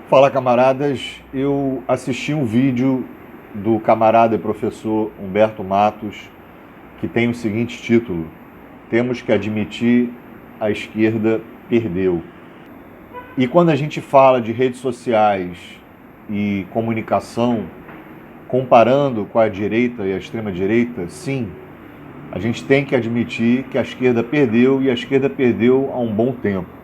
Fala, camaradas. Eu assisti um vídeo do camarada e professor Humberto Matos que tem o seguinte título: Temos que admitir, a esquerda perdeu. E quando a gente fala de redes sociais e comunicação, comparando com a direita e a extrema-direita, sim, a gente tem que admitir que a esquerda perdeu, e a esquerda perdeu há um bom tempo.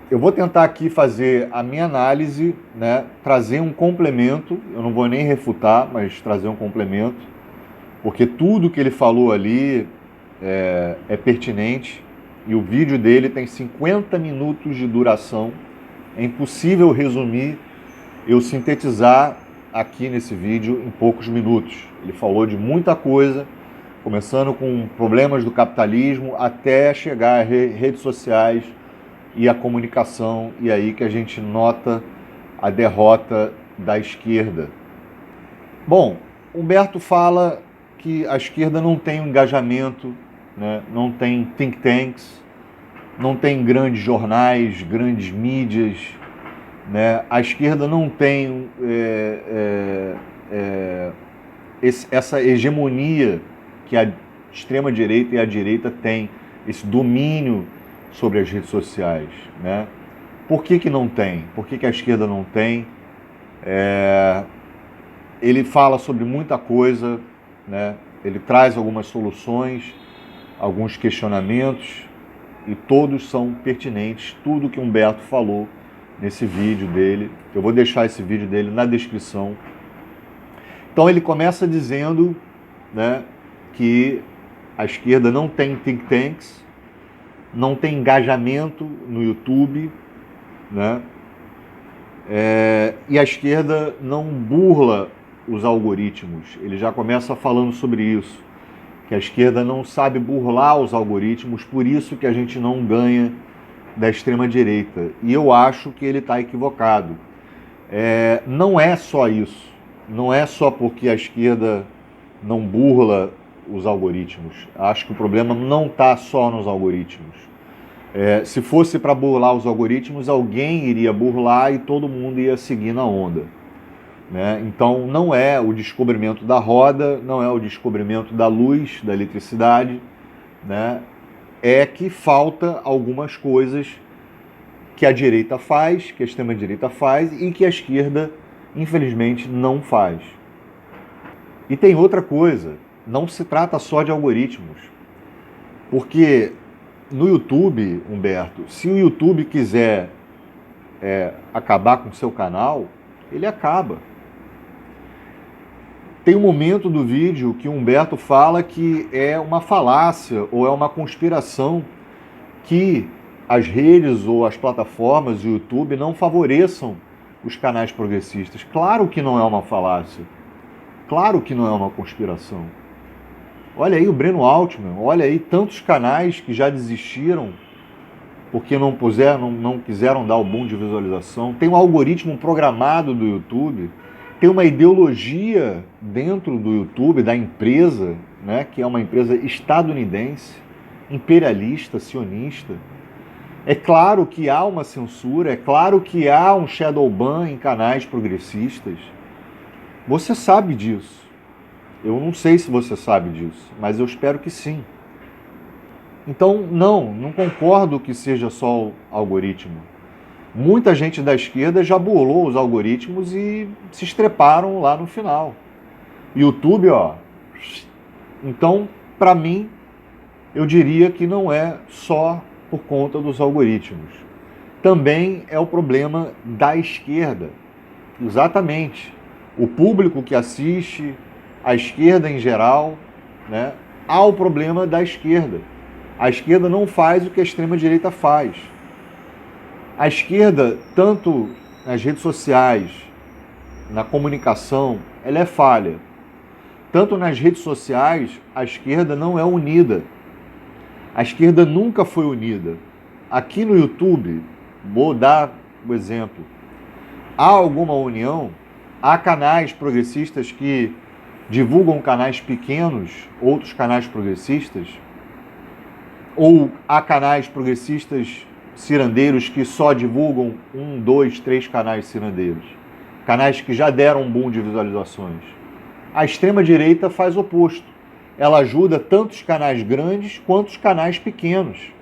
Eu vou tentar aqui fazer a minha análise, né, trazer um complemento, eu não vou nem refutar, mas trazer um complemento, porque tudo que ele falou ali é pertinente, e o vídeo dele tem 50 minutos de duração, é impossível resumir, eu sintetizar aqui nesse vídeo em poucos minutos. Ele falou de muita coisa, começando com problemas do capitalismo até chegar às redes sociais e a comunicação, e aí que a gente nota a derrota da esquerda. Bom, Humberto fala que a esquerda não tem um engajamento, né? Não tem think tanks, não tem grandes jornais, grandes mídias, né? A esquerda não tem essa hegemonia que a extrema-direita e a direita têm, esse domínio sobre as redes sociais, né? Por que não tem? Por que a esquerda não tem? Ele fala sobre muita coisa, né? Ele traz algumas soluções, alguns questionamentos, e todos são pertinentes, tudo que Humberto falou nesse vídeo dele. Eu vou deixar esse vídeo dele na descrição. Então ele começa dizendo, né, que a esquerda não tem think tanks, não tem engajamento no YouTube, né? E a esquerda não burla os algoritmos. Ele já começa falando sobre isso, que a esquerda não sabe burlar os algoritmos, por isso que a gente não ganha da extrema-direita. E eu acho que ele está equivocado. Não é só isso. Não é só porque a esquerda não burla os algoritmos. Acho que o problema não está só nos algoritmos. Se fosse para burlar os algoritmos, alguém iria burlar e todo mundo ia seguir na onda, né? Então não é o descobrimento da roda, não é o descobrimento da luz, da eletricidade, né? É que falta algumas coisas que a direita faz, que a extrema-direita faz e que a esquerda, infelizmente, não faz. E tem outra coisa, não se trata só de algoritmos, porque no YouTube, Humberto, se o YouTube quiser acabar com o seu canal, ele acaba. Tem um momento do vídeo que o Humberto fala que é uma falácia ou é uma conspiração que as redes ou as plataformas do YouTube não favoreçam os canais progressistas. Claro que não é uma falácia. Claro que não é uma conspiração. Olha aí o Breno Altman, olha aí tantos canais que já desistiram porque não quiseram dar o boom de visualização. Tem um algoritmo programado do YouTube, tem uma ideologia dentro do YouTube, da empresa, né, que é uma empresa estadunidense, imperialista, sionista. É claro que há uma censura, é claro que há um shadow ban em canais progressistas. Você sabe disso. Eu não sei se você sabe disso, mas eu espero que sim. Então, não concordo que seja só o algoritmo. Muita gente da esquerda já burlou os algoritmos e se estreparam lá no final. YouTube, ó. Então, para mim, eu diria que não é só por conta dos algoritmos. Também é o problema da esquerda. Exatamente. O público que assiste, a esquerda em geral, né? Há o problema da esquerda. A esquerda não faz o que a extrema-direita faz. A esquerda, tanto nas redes sociais, na comunicação, ela é falha. Tanto nas redes sociais, a esquerda não é unida. A esquerda nunca foi unida. Aqui no YouTube, vou dar o exemplo. Há alguma união? Há canais progressistas que divulgam canais pequenos, outros canais progressistas? Ou há canais progressistas cirandeiros que só divulgam 1, 2, 3 canais cirandeiros. Canais que já deram um boom de visualizações. A extrema-direita faz o oposto. Ela ajuda tanto os canais grandes quanto os canais pequenos.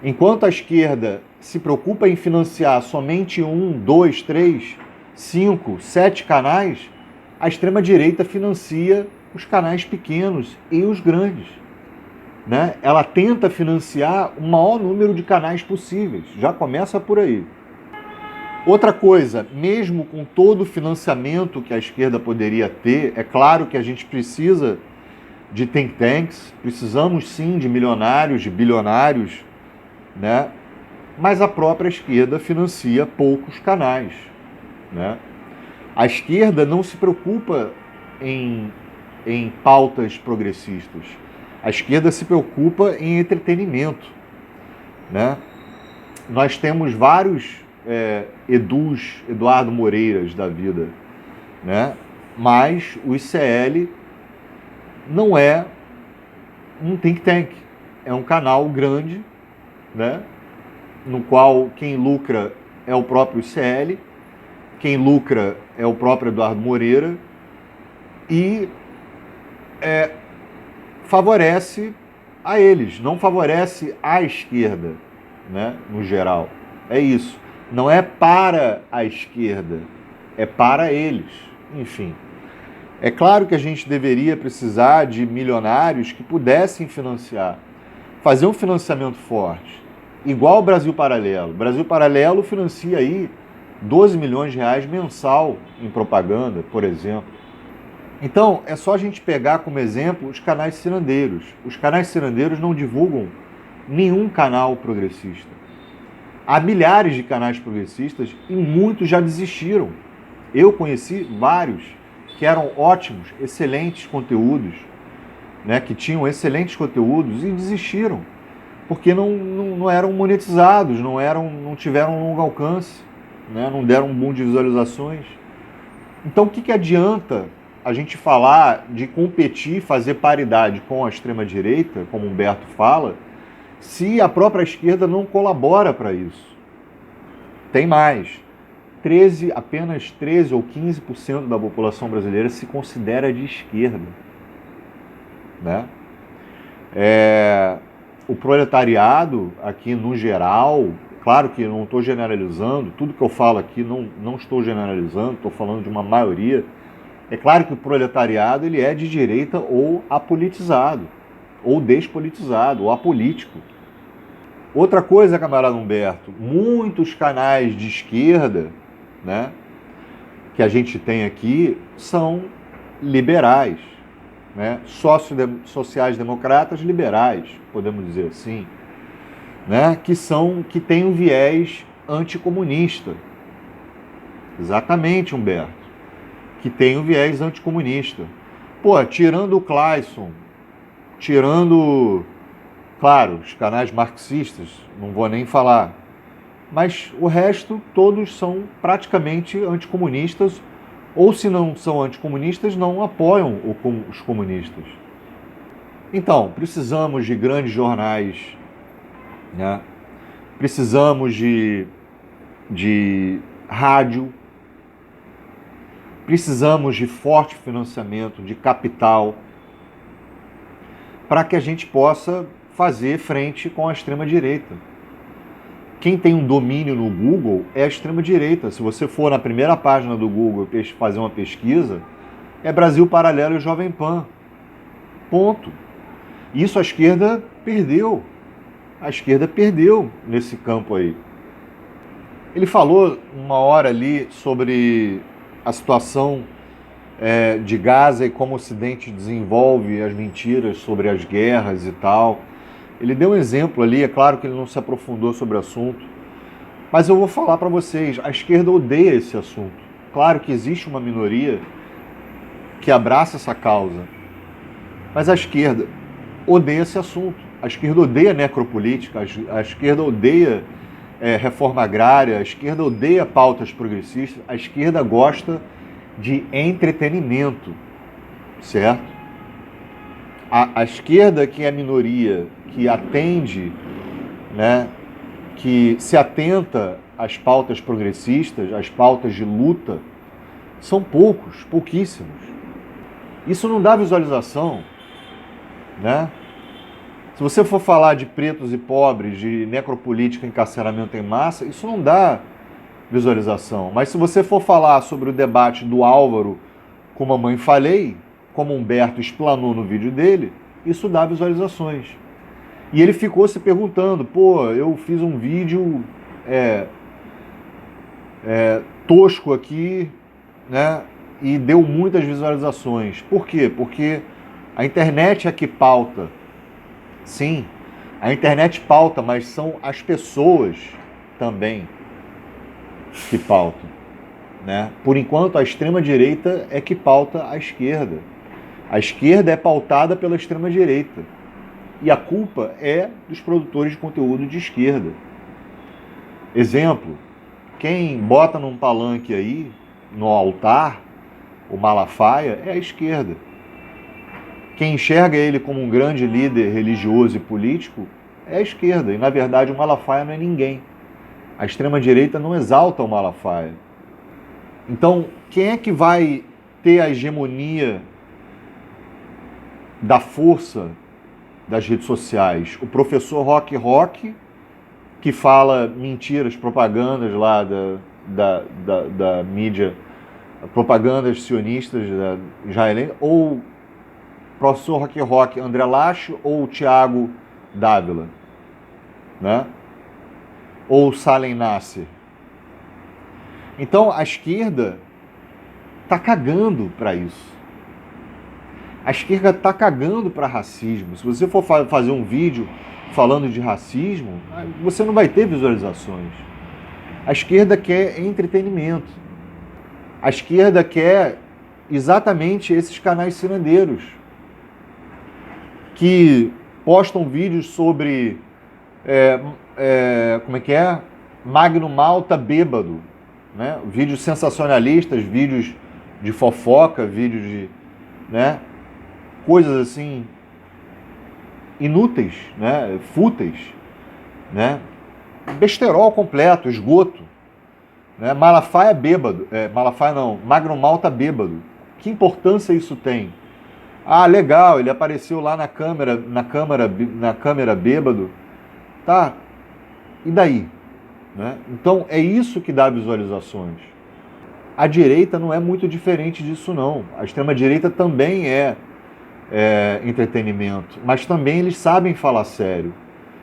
Enquanto a esquerda se preocupa em financiar somente 1, 2, 3, 5, 7 canais, a extrema-direita financia os canais pequenos e os grandes. Né? Ela tenta financiar o maior número de canais possíveis. Já começa por aí. Outra coisa, mesmo com todo o financiamento que a esquerda poderia ter, é claro que a gente precisa de think tanks, precisamos sim de milionários, de bilionários, né? Mas a própria esquerda financia poucos canais. Né? A esquerda não se preocupa em pautas progressistas. A esquerda se preocupa em entretenimento. Né? Nós temos vários Eduardo Moreiras da vida, né? Mas o ICL não é um think tank, é um canal grande, né? No qual quem lucra é o próprio ICL, quem lucra é o próprio Eduardo Moreira e favorece a eles, não favorece a esquerda, né? No geral, é isso. Não é para a esquerda, é para eles. Enfim, é claro que a gente deveria precisar de milionários que pudessem financiar, fazer um financiamento forte, igual o Brasil Paralelo. O Brasil Paralelo financia aí 12 milhões de reais mensal em propaganda, por exemplo. Então, é só a gente pegar como exemplo os canais cirandeiros. Os canais cirandeiros não divulgam nenhum canal progressista. Há milhares de canais progressistas e muitos já desistiram. Eu conheci vários que eram ótimos, excelentes conteúdos, né, que tinham excelentes conteúdos e desistiram, porque não eram monetizados, não tiveram um longo alcance, né, não deram um boom de visualizações. Então o que adianta a gente falar de competir, fazer paridade com a extrema-direita, como o Humberto fala, se a própria esquerda não colabora para isso? Tem mais. Apenas 13 ou 15% da população brasileira se considera de esquerda. Né? O proletariado, aqui no geral, claro que não estou generalizando, tudo que eu falo aqui não estou generalizando, estou falando de uma maioria. É claro que o proletariado ele é de direita ou apolitizado, ou despolitizado, ou apolítico. Outra coisa, camarada Humberto, muitos canais de esquerda, né, que a gente tem aqui são liberais, né, sociais-democratas liberais, podemos dizer assim, né, que têm um viés anticomunista. Exatamente, Humberto, que tem um viés anticomunista. Pô, tirando o Clayson, tirando... Claro, os canais marxistas, não vou nem falar. Mas o resto, todos são praticamente anticomunistas, ou se não são anticomunistas, não apoiam os comunistas. Então, precisamos de grandes jornais, né? Precisamos de rádio, precisamos de forte financiamento, de capital, para que a gente possa fazer frente com a extrema-direita. Quem tem um domínio no Google é a extrema-direita. Se você for na primeira página do Google e fazer uma pesquisa, é Brasil Paralelo e Jovem Pan. Ponto. Isso a esquerda perdeu. A esquerda perdeu nesse campo aí. Ele falou uma hora ali sobre a situação de Gaza e como o Ocidente desenvolve as mentiras sobre as guerras e tal. Ele deu um exemplo ali, é claro que ele não se aprofundou sobre o assunto, mas eu vou falar para vocês, a esquerda odeia esse assunto. Claro que existe uma minoria que abraça essa causa, mas a esquerda odeia esse assunto. A esquerda odeia necropolítica, a esquerda odeia reforma agrária, a esquerda odeia pautas progressistas, a esquerda gosta de entretenimento, certo? A esquerda, que é a minoria, que atende, né, que se atenta às pautas progressistas, às pautas de luta, são poucos, pouquíssimos. Isso não dá visualização, né? Se você for falar de pretos e pobres, de necropolítica, encarceramento em massa, isso não dá visualização. Mas se você for falar sobre o debate do Álvaro com Mamãe Falei, como Humberto explanou no vídeo dele, isso dá visualizações. E ele ficou se perguntando, pô, eu fiz um vídeo tosco aqui, né? E deu muitas visualizações. Por quê? Porque a internet é que pauta. Sim, a internet pauta, mas são as pessoas também que pautam, né? Por enquanto, a extrema-direita é que pauta a esquerda. A esquerda é pautada pela extrema-direita. E a culpa é dos produtores de conteúdo de esquerda. Exemplo, quem bota num palanque aí, no altar, o Malafaia, é a esquerda. Quem enxerga ele como um grande líder religioso e político é a esquerda. E, na verdade, o Malafaia não é ninguém. A extrema-direita não exalta o Malafaia. Então, quem é que vai ter a hegemonia da força das redes sociais? O professor Rock, que fala mentiras, propagandas lá da mídia, propagandas sionistas da israelense, ou o professor Rock, André Lacho, ou o Tiago Dávila, né? Ou Salem Nasser. Então a esquerda está cagando para isso. A esquerda está cagando para racismo. Se você for fazer um vídeo falando de racismo, você não vai ter visualizações. A esquerda quer entretenimento. A esquerda quer exatamente esses canais cirandeiros que postam vídeos sobre como é que é? Magno Malta bêbado, né? Vídeos sensacionalistas, vídeos de fofoca, vídeos de, né? Coisas assim inúteis, né? Fúteis, né? Besterol completo, esgoto, né? Malafaia bêbado, Malafaia não, Magno Malta bêbado. Que importância isso tem? Ah, legal, ele apareceu lá na câmera bêbado, tá? E daí? Né? Então é isso que dá visualizações. A direita não é muito diferente disso não. A extrema-direita também é entretenimento, mas também eles sabem falar sério.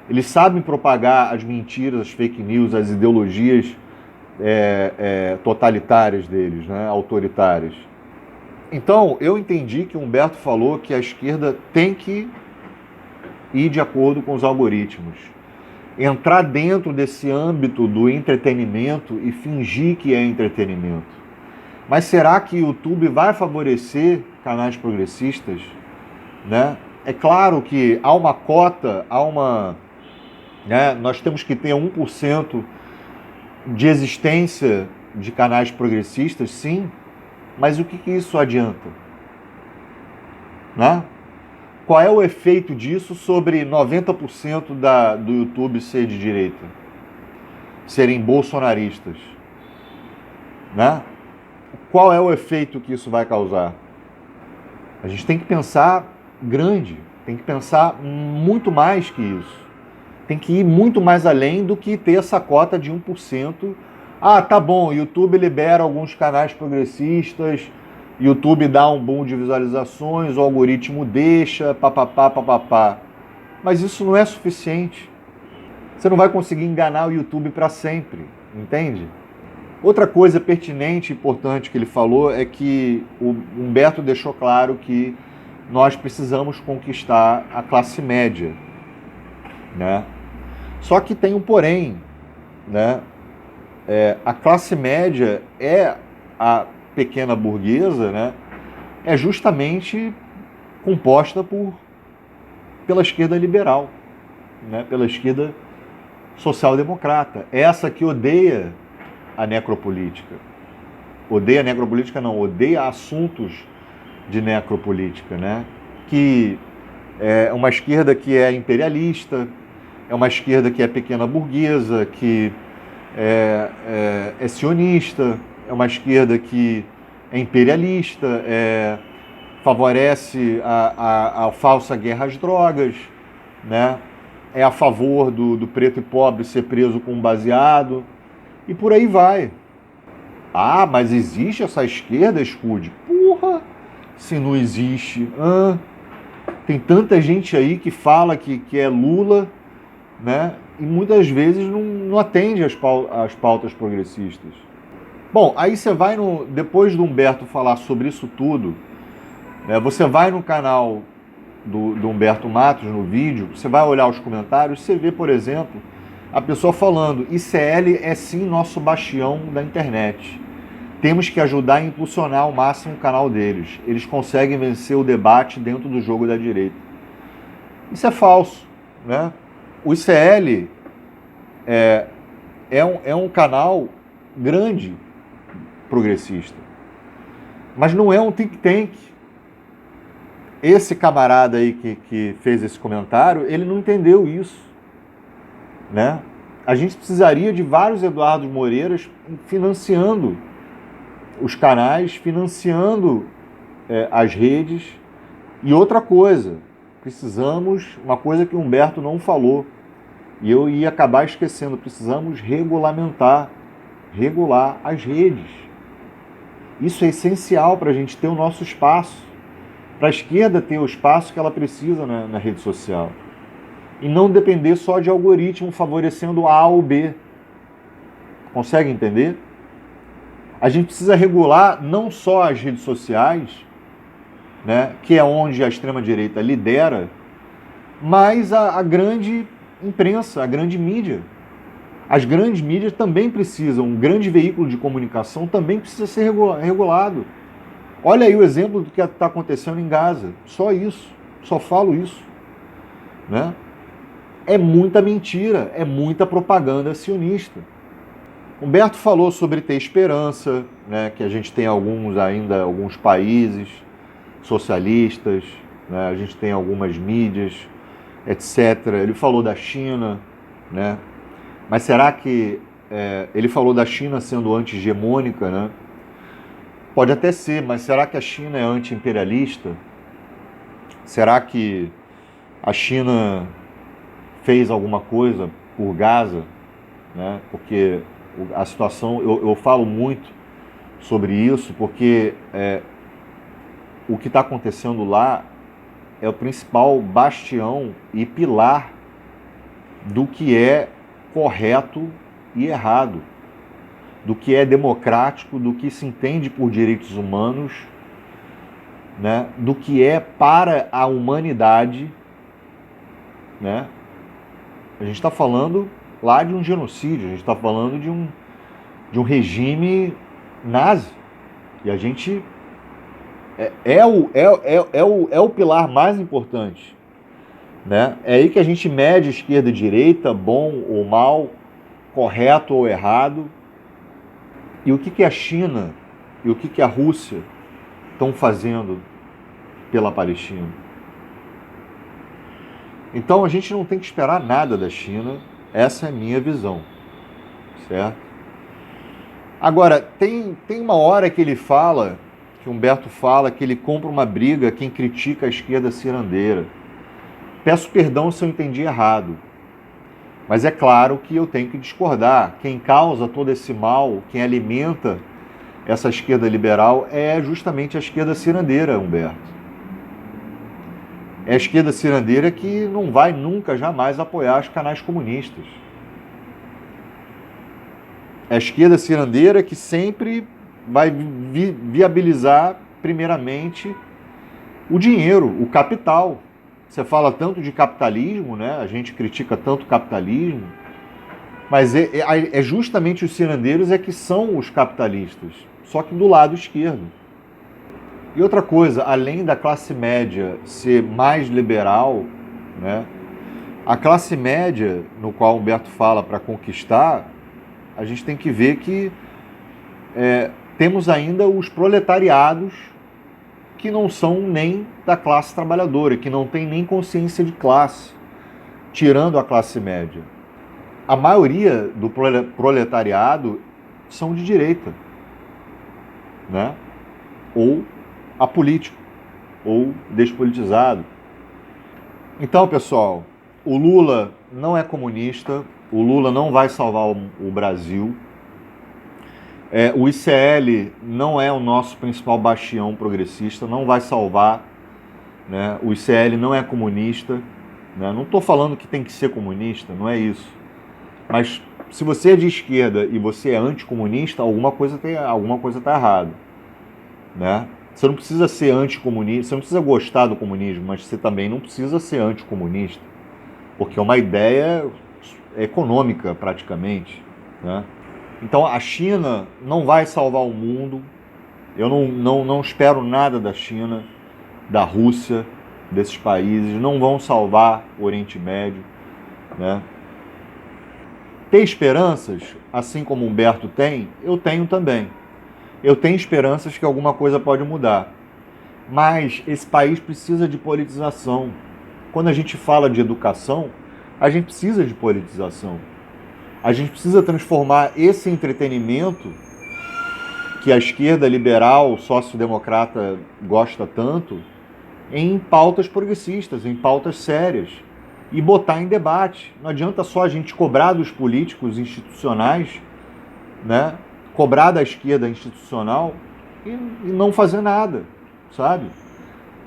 Eles sabem propagar as mentiras, as fake news, as ideologias totalitárias deles, né? Autoritárias. Então, eu entendi que o Humberto falou que a esquerda tem que ir de acordo com os algoritmos. Entrar dentro desse âmbito do entretenimento e fingir que é entretenimento. Mas será que o YouTube vai favorecer canais progressistas? Né? É claro que há uma cota, né? Nós temos que ter 1% de existência de canais progressistas, sim, mas o que isso adianta? Né? Qual é o efeito disso sobre 90% do YouTube ser de direita? Serem bolsonaristas? Né? Qual é o efeito que isso vai causar? A gente tem que pensar grande, tem que pensar muito mais que isso. Tem que ir muito mais além do que ter essa cota de 1%. Ah, tá bom, o YouTube libera alguns canais progressistas, YouTube dá um boom de visualizações, o algoritmo deixa, papapá. Mas isso não é suficiente. Você não vai conseguir enganar o YouTube para sempre, entende? Outra coisa pertinente e importante que ele falou é que o Humberto deixou claro que nós precisamos conquistar a classe média, né? Só que tem um porém, né? A classe média é a pequena burguesa, né? É justamente composta pela esquerda liberal, né? Pela esquerda social-democrata. Essa que odeia a necropolítica. Odeia a necropolítica não, odeia assuntos de necropolítica, né? Que é uma esquerda que é imperialista, é uma esquerda que é pequena burguesa, que é sionista, é uma esquerda que é imperialista, favorece a falsa guerra às drogas, né? É a favor do preto e pobre ser preso com um baseado, e por aí vai. Ah, mas existe essa esquerda, Scud? Porra, se não existe. Tem tanta gente aí que fala que é Lula, né? E muitas vezes não atende às pautas progressistas. Bom, aí você vai depois do Humberto falar sobre isso tudo, né, você vai no canal do Humberto Matos, no vídeo, você vai olhar os comentários, você vê, por exemplo, a pessoa falando: ICL é sim nosso bastião da internet. Temos que ajudar a impulsionar ao máximo o canal deles. Eles conseguem vencer o debate dentro do jogo da direita. Isso é falso, né? O ICL é um canal grande progressista, mas não é um think tank. Esse camarada aí que fez esse comentário, ele não entendeu isso, né? A gente precisaria de vários Eduardo Moreiras financiando os canais, financiando as redes. E outra coisa, precisamos, uma coisa que o Humberto não falou, e eu ia acabar esquecendo, precisamos regular as redes. Isso é essencial para a gente ter o nosso espaço, para a esquerda ter o espaço que ela precisa na rede social. E não depender só de algoritmo favorecendo A ou B. Consegue entender? A gente precisa regular não só as redes sociais, né, que é onde a extrema-direita lidera, mas a grande imprensa, a grande mídia. As grandes mídias também precisam, um grande veículo de comunicação também precisa ser regulado. Olha aí o exemplo do que está acontecendo em Gaza. Só isso, só falo isso, né? É muita mentira, é muita propaganda sionista. Humberto falou sobre ter esperança, né, que a gente tem alguns países socialistas, né, a gente tem algumas mídias, etc. Ele falou da China, né? Mas será que ele falou da China sendo anti-hegemônica, né? Pode até ser, mas será que a China é anti-imperialista? Será que a China fez alguma coisa por Gaza, né? Porque a situação, eu falo muito sobre isso, porque o que está acontecendo lá é o principal bastião e pilar do que é correto e errado, do que é democrático, do que se entende por direitos humanos, né? Do que é para a humanidade, né? A gente está falando lá de um genocídio, a gente está falando de um regime nazi, e a gente é o pilar mais importante, né? É aí que a gente mede esquerda e direita, bom ou mal, correto ou errado. E o que a China e o que a Rússia estão fazendo pela Palestina? Então a gente não tem que esperar nada da China, essa é a minha visão, certo? Agora, tem uma hora que ele fala, que Humberto fala, que ele compra uma briga quem critica a esquerda cirandeira. Peço perdão se eu entendi errado, mas é claro que eu tenho que discordar. Quem causa todo esse mal, quem alimenta essa esquerda liberal é justamente a esquerda cirandeira, Humberto. É a esquerda cirandeira que não vai nunca, jamais apoiar os canais comunistas. É a esquerda cirandeira que sempre vai viabilizar, primeiramente, o dinheiro, o capital. Você fala tanto de capitalismo, né? A gente critica tanto o capitalismo, mas é justamente os cirandeiros que são os capitalistas, só que do lado esquerdo. E outra coisa, além da classe média ser mais liberal, né? A classe média, no qual Humberto fala para conquistar, a gente tem que ver que temos ainda os proletariados que não são nem da classe trabalhadora, que não tem nem consciência de classe, tirando a classe média. A maioria do proletariado são de direita, né? Ou apolítico, ou despolitizado. Então, pessoal, o Lula não é comunista, o Lula não vai salvar o Brasil. O ICL não é o nosso principal bastião progressista, não vai salvar, né? O ICL não é comunista, né? Não estou falando que tem que ser comunista, não é isso. Mas se você é de esquerda e você é anticomunista, alguma coisa está errada, né? Você não precisa ser anticomunista, você não precisa gostar do comunismo, mas você também não precisa ser anticomunista, porque é uma ideia econômica praticamente, né? Então a China não vai salvar o mundo, eu não espero nada da China, da Rússia, desses países, não vão salvar o Oriente Médio, né? Ter esperanças, assim como Humberto tem, eu tenho também. Eu tenho esperanças que alguma coisa pode mudar. Mas esse país precisa de politização. Quando a gente fala de educação, a gente precisa de politização. A gente precisa transformar esse entretenimento que a esquerda liberal, social-democrata gosta tanto, em pautas progressistas, em pautas sérias, e botar em debate. Não adianta só a gente cobrar dos políticos institucionais, né? Cobrar da esquerda institucional e não fazer nada, sabe?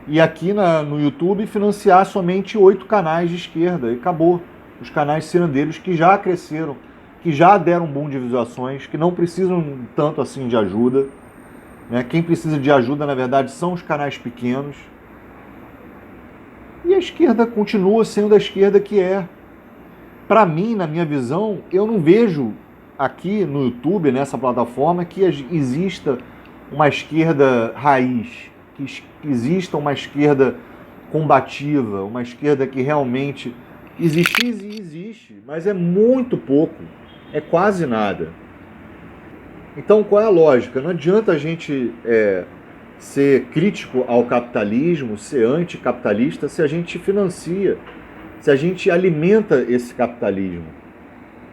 E aqui no YouTube financiar somente 8 canais de esquerda e acabou. Os canais cirandeiros que já cresceram, que já deram um boom de visualizações, que não precisam tanto assim de ajuda, né? Quem precisa de ajuda, na verdade, são os canais pequenos. E a esquerda continua sendo a esquerda que é. Para mim, na minha visão, eu não vejo aqui no YouTube, nessa plataforma, que exista uma esquerda raiz, que exista uma esquerda combativa, uma esquerda que realmente existe, mas é muito pouco, é quase nada. Então, qual é a lógica? Não adianta a gente ser crítico ao capitalismo, ser anticapitalista, se a gente financia, se a gente alimenta esse capitalismo.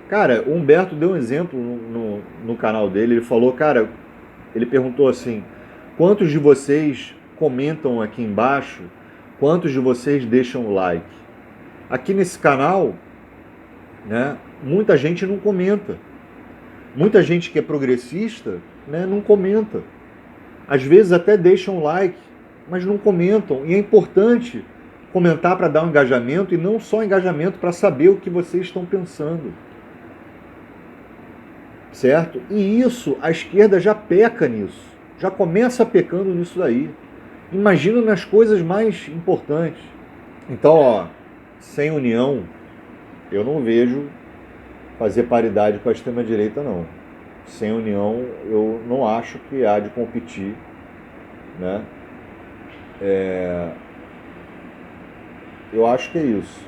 Cara, o Humberto deu um exemplo no canal dele, ele falou, cara, ele perguntou assim, quantos de vocês comentam aqui embaixo, quantos de vocês deixam o like? Aqui nesse canal, né, muita gente não comenta. Muita gente que é progressista, né, não comenta. Às vezes até deixam like, mas não comentam. E é importante comentar para dar um engajamento, e não só engajamento, para saber o que vocês estão pensando. Certo? E isso, a esquerda já peca nisso. Já começa pecando nisso daí. Imagina nas coisas mais importantes. Então, ó, sem união, eu não vejo fazer paridade com a extrema-direita, não. Sem união, eu não acho que há de competir, né? Eu acho que é isso.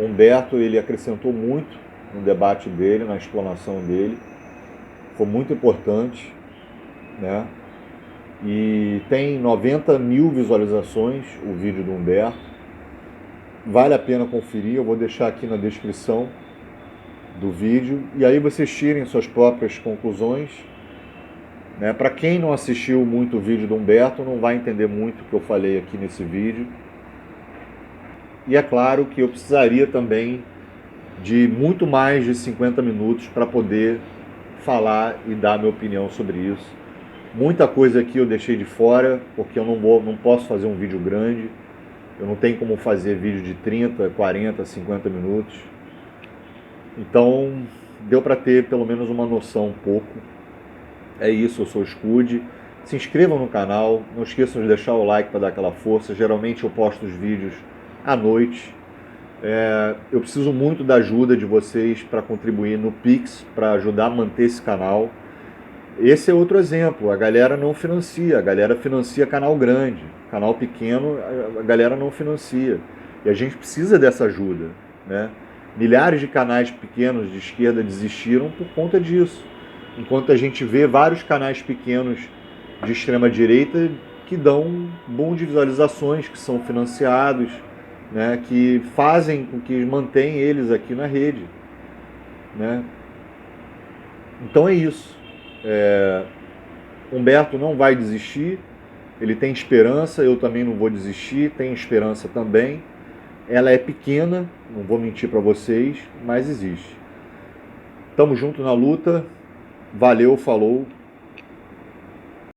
Humberto, ele acrescentou muito no debate dele, na explanação dele. Foi muito importante, né? E tem 90 mil visualizações o vídeo do Humberto. Vale a pena conferir, eu vou deixar aqui na descrição do vídeo, e aí vocês tirem suas próprias conclusões, né? Para quem não assistiu muito o vídeo do Humberto, não vai entender muito o que eu falei aqui nesse vídeo. E é claro que eu precisaria também de muito mais de 50 minutos para poder falar e dar minha opinião sobre isso. Muita coisa aqui eu deixei de fora, porque eu não posso fazer um vídeo grande, eu não tenho como fazer vídeo de 30, 40, 50 minutos. Então, deu para ter pelo menos uma noção um pouco. É isso, eu sou o Scud. Se inscrevam no canal, não esqueçam de deixar o like para dar aquela força. Geralmente eu posto os vídeos à noite. Eu preciso muito da ajuda de vocês para contribuir no Pix, para ajudar a manter esse canal. Esse é outro exemplo, a galera não financia, a galera financia canal grande, canal pequeno a galera não financia. E a gente precisa dessa ajuda, né? Milhares de canais pequenos de esquerda desistiram por conta disso. Enquanto a gente vê vários canais pequenos de extrema direita que dão bom de visualizações, que são financiados, né, que fazem com que mantém eles aqui na rede, né? Então é isso. Humberto não vai desistir, ele tem esperança, eu também não vou desistir, tenho esperança também. Ela é pequena, não vou mentir para vocês, mas existe. Tamo junto na luta, valeu, falou.